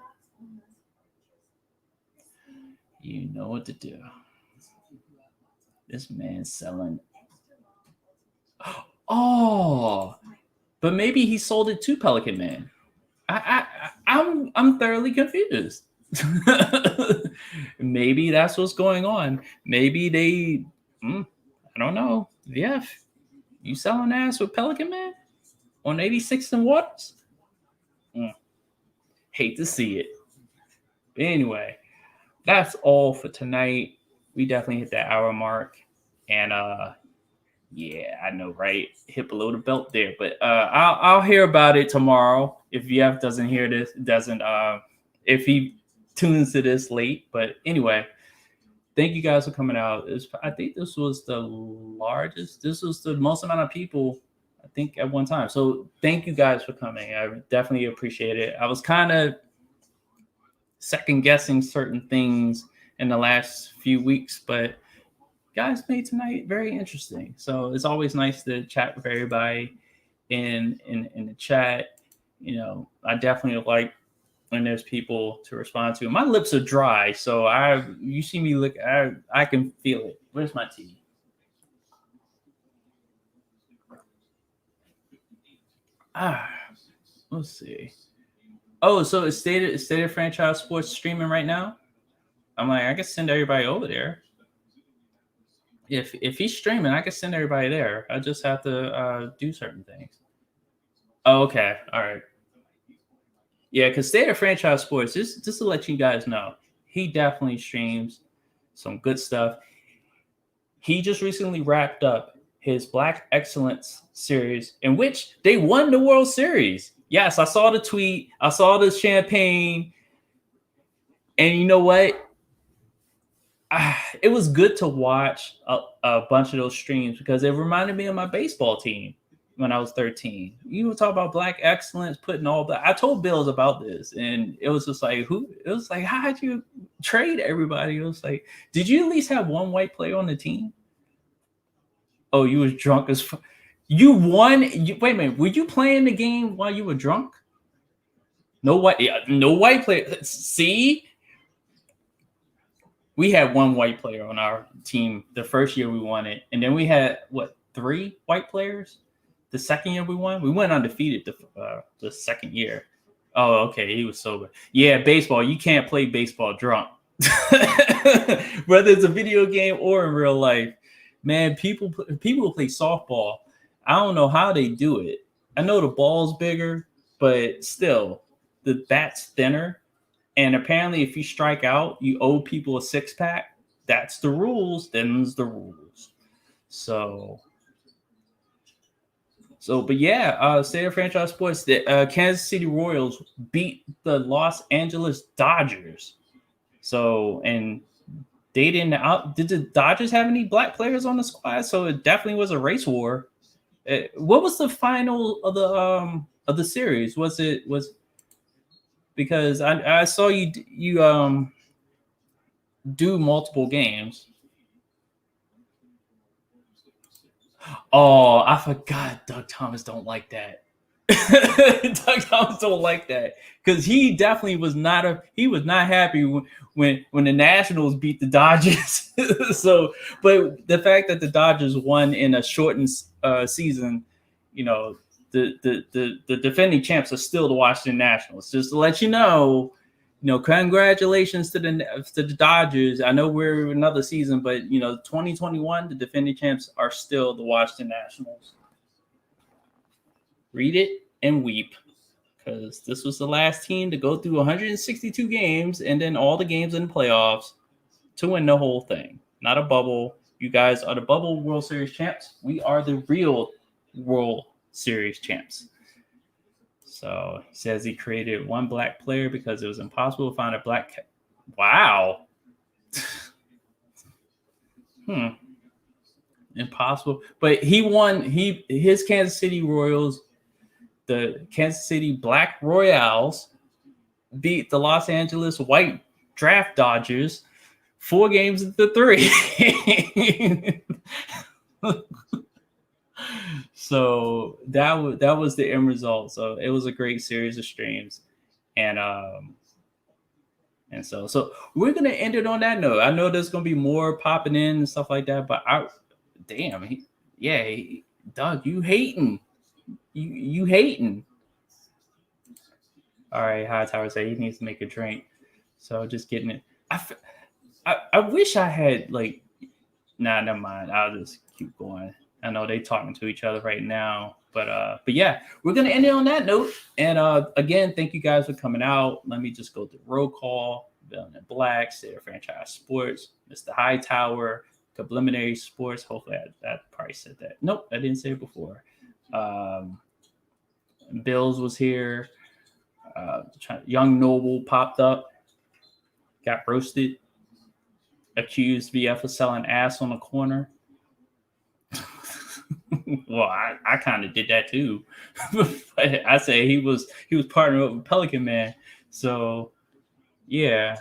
You know what to do. This man's selling. Oh, but maybe he sold it to Pelican Man. I'm thoroughly confused. Maybe that's what's going on. Maybe they, I don't know. Yeah, you selling ass with Pelican Man on 86 and Waters? Hate to see it. But anyway, that's all for tonight. We definitely hit that hour mark, and yeah, I know, right? Hit below the belt there, but I'll hear about it tomorrow if VF doesn't hear this, if he tunes to this late. But anyway, thank you guys for coming out. I think this was the largest. This was the most amount of people, I think, at one time. So thank you guys for coming. I definitely appreciate it. I was kind of second guessing certain things in the last few weeks, but guys made tonight very interesting. So it's always nice to chat with everybody in the chat. I definitely like when there's people to respond to. My lips are dry, so you see me look, I can feel it. Where's my tea? Let's see. Oh, so it's State of Franchise Sports streaming right now? I'm like, I can send everybody over there. If he's streaming, I can send everybody there. I just have to do certain things. Oh, okay. All right. Yeah, because State of Franchise Sports, just to let you guys know, he definitely streams some good stuff. He just recently wrapped up his Black Excellence series, in which they won the World Series. Yes, I saw the tweet. I saw the champagne. And you know what? It was good to watch a bunch of those streams because it reminded me of my baseball team when I was 13. You would talk about Black Excellence, putting all that. I told Bills about this, and it was just like, it was like, how'd you trade everybody? It was like, did you at least have one white player on the team? Oh, you was drunk as fuck. You won. Wait a minute. Were you playing the game while you were drunk? No white player. See? We had one white player on our team the first year we won it. And then we had, 3 white players? The second year we won? We went undefeated the second year. Oh, okay. He was sober. Yeah, baseball. You can't play baseball drunk. Whether it's a video game or in real life. Man, people who play softball, I don't know how they do it. I know the ball's bigger, but still, the bat's thinner. And apparently, if you strike out, you owe people a 6-pack. That's the rules. Them's the rules. So, but yeah, State of Franchise Sports, the Kansas City Royals beat the Los Angeles Dodgers. So, and they didn't did the Dodgers have any black players on the squad? So it definitely was a race war. What was the final of the series? Was because I saw you do multiple games. Oh, I forgot. Doug Thomas don't like that. Doug Thomas don't like that because he definitely was not happy when the Nationals beat the Dodgers. So, but the fact that the Dodgers won in a shortened season, the defending champs are still the Washington Nationals. Just to let you know, congratulations to the Dodgers. I know we're another season, but 2021, the defending champs are still the Washington Nationals. Read it and weep, because this was the last team to go through 162 games and then all the games in the playoffs to win the whole thing. Not a bubble. You guys are the bubble World Series champs. We are the real World Series champs. So he says he created one black player because it was impossible to find a black. Wow. Impossible. But he won. His Kansas City Royals, the Kansas City Black Royals, beat the Los Angeles White Draft Dodgers 4 games to 3. So that was the end result. So it was a great series of streams, and so we're gonna end it on that note. I know there's gonna be more popping in and stuff like that, but Doug, you hating. You hating. All right, Hightower say he needs to make a drink. So just getting it. I wish I had never mind. I'll just keep going. I know they talking to each other right now, but yeah, we're gonna end it on that note. And again, thank you guys for coming out. Let me just go through roll call. Villain in Black, State of Franchise Sports, Mr. Hightower, Subliminary Sports. Hopefully I probably said that. Nope, I didn't say it before. Bills was here. Young Noble popped up, got roasted, accused VF of selling ass on the corner. Well, I kind of did that too. I say he was partnering up with Pelican Man. So yeah,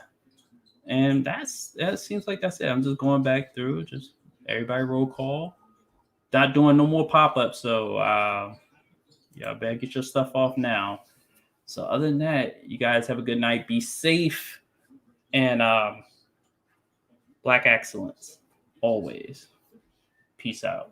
and that seems like that's it. I'm just going back through, just everybody roll call. Not doing no more pop-ups. So y'all better get your stuff off now. So other than that, you guys have a good night. Be safe, and Black excellence always. Peace out.